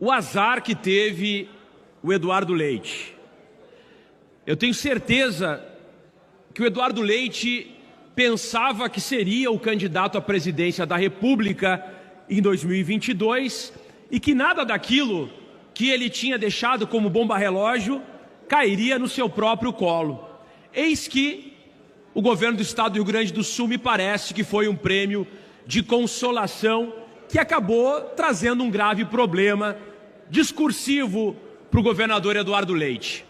o azar que teve o Eduardo Leite. Eu tenho certeza que o Eduardo Leite pensava que seria o candidato à presidência da República em 2022 e que nada daquilo que ele tinha deixado como bomba-relógio cairia no seu próprio colo. Eis que o governo do estado do Rio Grande do Sul me parece que foi um prêmio de consolação que acabou trazendo um grave problema discursivo para o governador Eduardo Leite.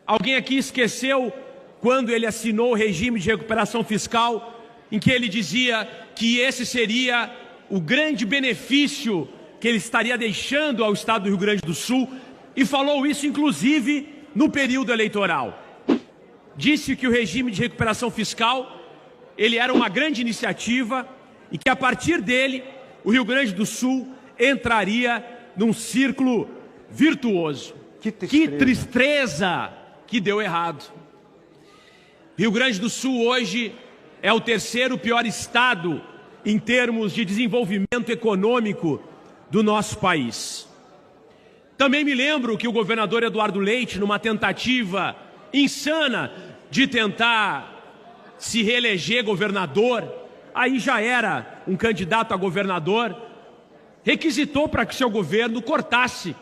Alguém aqui esqueceu quando ele assinou o regime de recuperação fiscal, em que ele dizia que esse seria o grande benefício que ele estaria deixando ao estado do Rio Grande do Sul, e falou isso inclusive no período eleitoral. Disse que o regime de recuperação fiscal ele era uma grande iniciativa e que a partir dele o Rio Grande do Sul entraria num círculo virtuoso. Que tristeza que deu errado. Rio Grande do Sul hoje é o terceiro pior estado em termos de desenvolvimento econômico do nosso país. Também me lembro que o governador Eduardo Leite, numa tentativa insana de tentar se reeleger governador, aí já era um candidato a governador, requisitou para que seu governo cortasse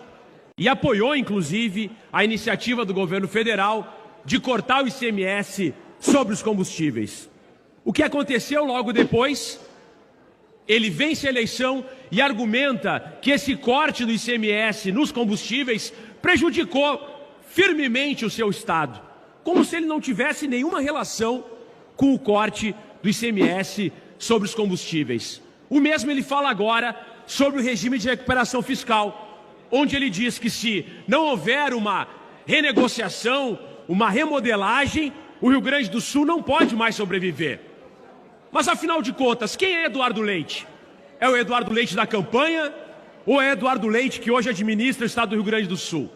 e apoiou, inclusive, a iniciativa do governo federal de cortar o ICMS sobre os combustíveis. O que aconteceu logo depois? Ele vence a eleição e argumenta que esse corte do ICMS nos combustíveis prejudicou firmemente o seu estado, como se ele não tivesse nenhuma relação com o corte do ICMS sobre os combustíveis. O mesmo ele fala agora sobre o regime de recuperação fiscal, onde ele diz que se não houver uma renegociação, uma remodelagem, o Rio Grande do Sul não pode mais sobreviver. Mas afinal de contas, quem é Eduardo Leite? É o Eduardo Leite da campanha ou é Eduardo Leite que hoje administra o estado do Rio Grande do Sul?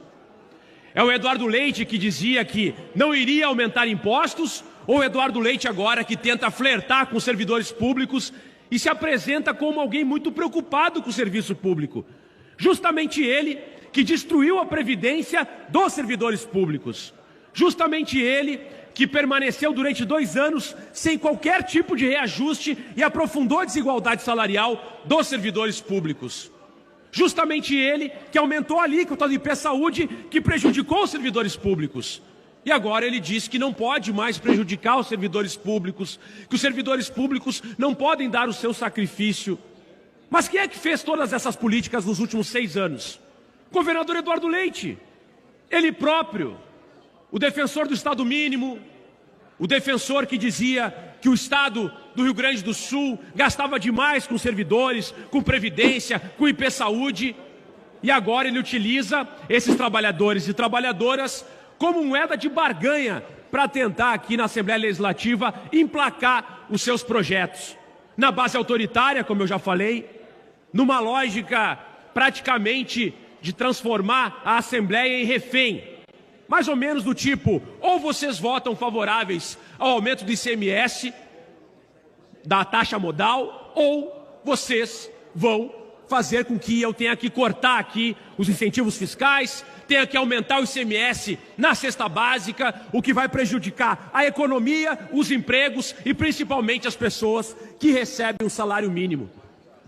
É o Eduardo Leite que dizia que não iria aumentar impostos ou o Eduardo Leite agora que tenta flertar com os servidores públicos e se apresenta como alguém muito preocupado com o serviço público? Justamente ele que destruiu a previdência dos servidores públicos. Justamente ele que permaneceu durante 2 anos sem qualquer tipo de reajuste e aprofundou a desigualdade salarial dos servidores públicos. Justamente ele que aumentou a alíquota do IP-Saúde, que prejudicou os servidores públicos. E agora ele diz que não pode mais prejudicar os servidores públicos, que os servidores públicos não podem dar o seu sacrifício. Mas quem é que fez todas essas políticas nos últimos 6 anos? O governador Eduardo Leite. Ele próprio, o defensor do Estado mínimo, o defensor que dizia que o Estado do Rio Grande do Sul gastava demais com servidores, com previdência, com IP-Saúde, e agora ele utiliza esses trabalhadores e trabalhadoras como moeda de barganha para tentar aqui na Assembleia Legislativa emplacar os seus projetos. Na base autoritária, como eu já falei, numa lógica praticamente de transformar a Assembleia em refém. Mais ou menos do tipo, ou vocês votam favoráveis ao aumento do ICMS, da taxa modal, ou vocês vão fazer com que eu tenha que cortar aqui os incentivos fiscais, tenha que aumentar o ICMS na cesta básica, o que vai prejudicar a economia, os empregos e principalmente as pessoas que recebem um salário mínimo.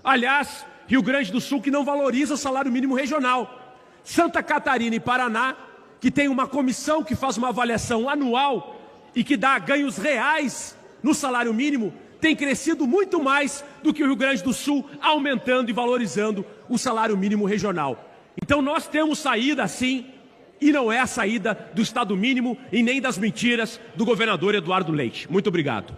Aliás, Rio Grande do Sul que não valoriza o salário mínimo regional. Santa Catarina e Paraná, que tem uma comissão que faz uma avaliação anual e que dá ganhos reais no salário mínimo, tem crescido muito mais do que o Rio Grande do Sul, aumentando e valorizando o salário mínimo regional. Então nós temos saída sim, e não é a saída do Estado mínimo e nem das mentiras do governador Eduardo Leite. Muito obrigado.